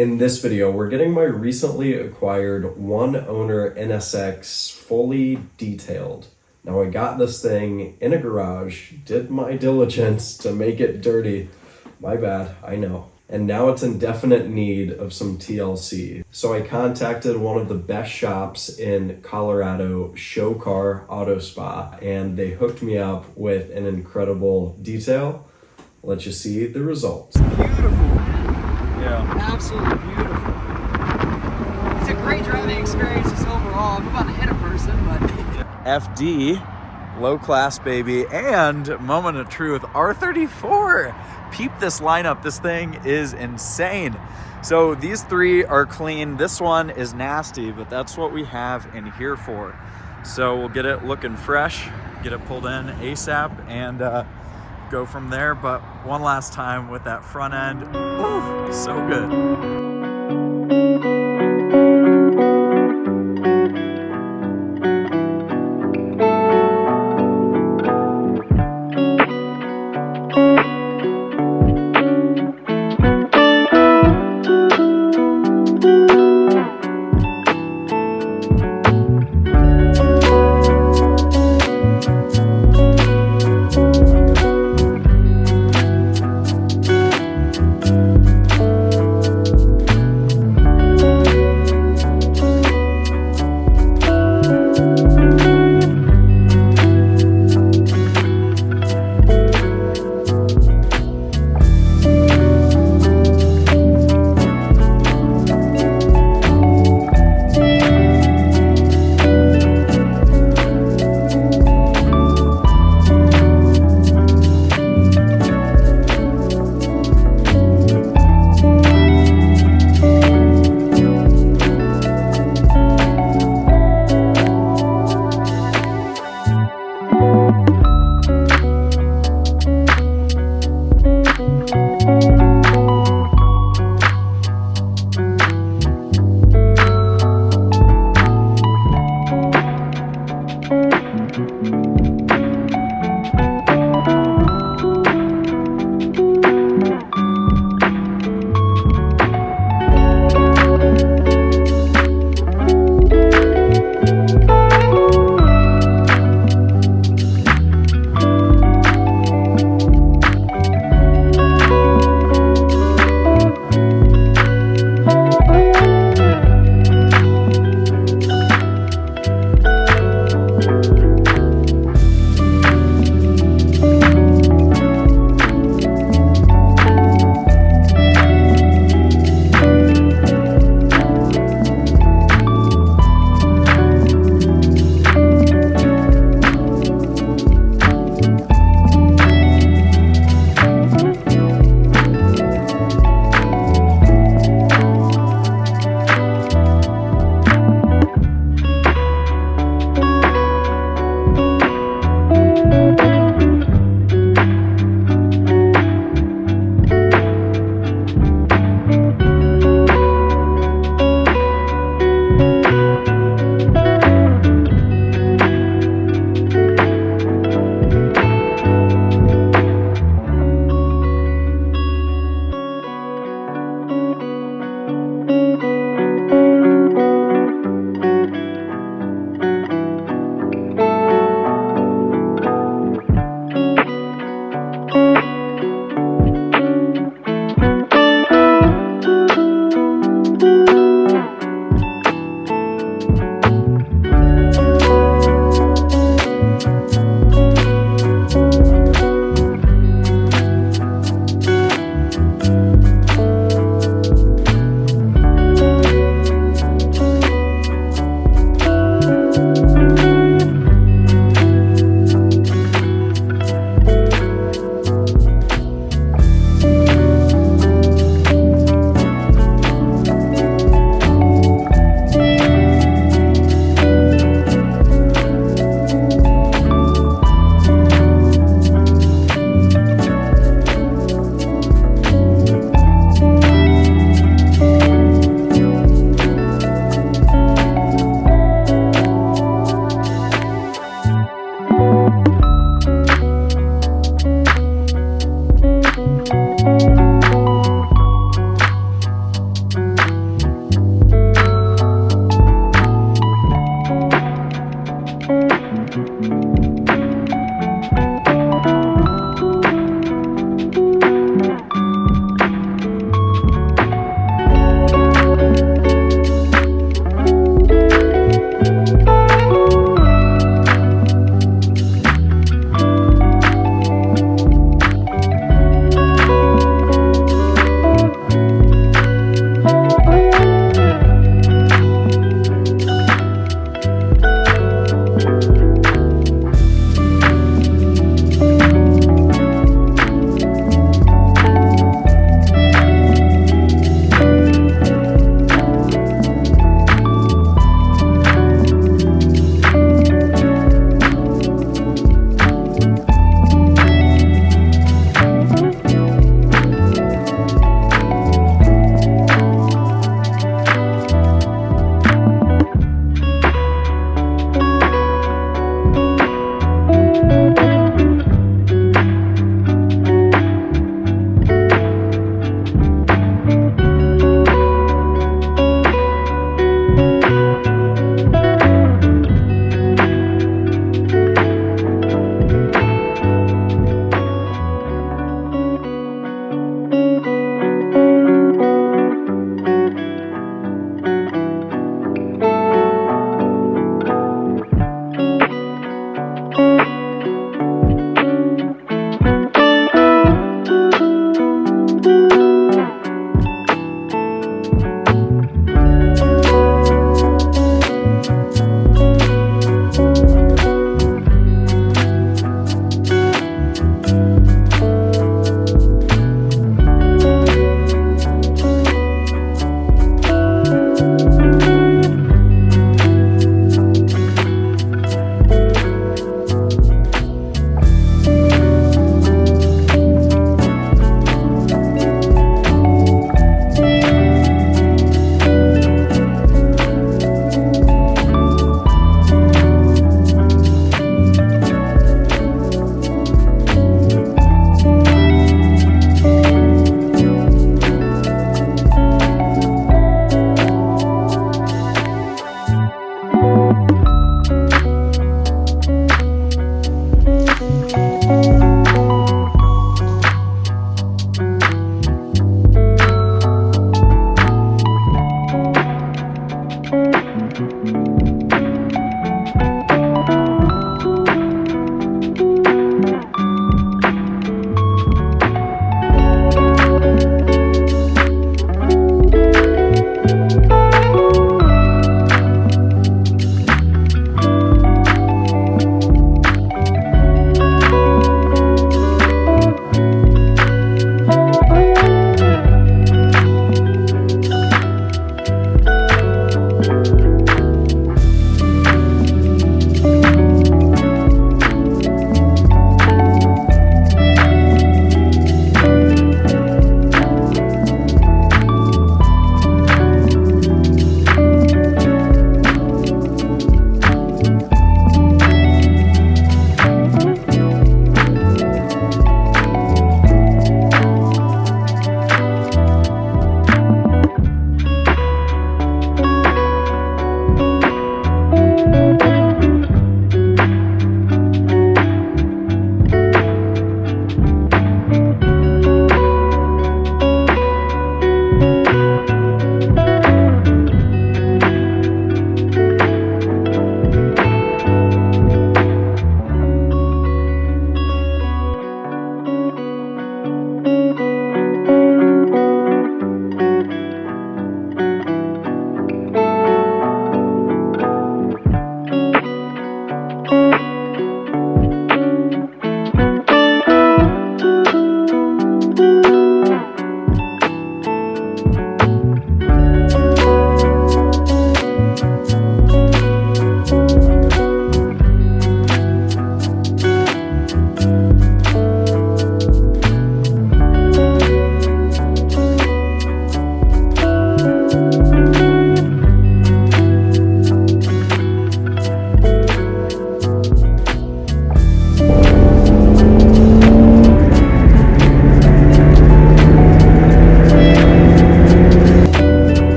In this video, we're getting my recently acquired one-owner NSX fully detailed. Now I got this thing in a garage, did my diligence to make it dirty. My bad, I know. And now it's in definite need of some TLC. So I contacted one of the best shops in Colorado, Showcar Auto Spa, and they hooked me up with an incredible detail. Let you see the results. Beautiful, man. Yeah. Absolutely beautiful. It's a great driving experience just overall. I'm about to hit a person, but... FD, low class baby, and moment of truth, R34. Peep this lineup, this thing is insane. So these three are clean. This one is nasty, but that's what we have in here for. So we'll get it looking fresh, get it pulled in ASAP, and go from there. But one last time with that front end. Ooh, so good.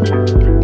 you.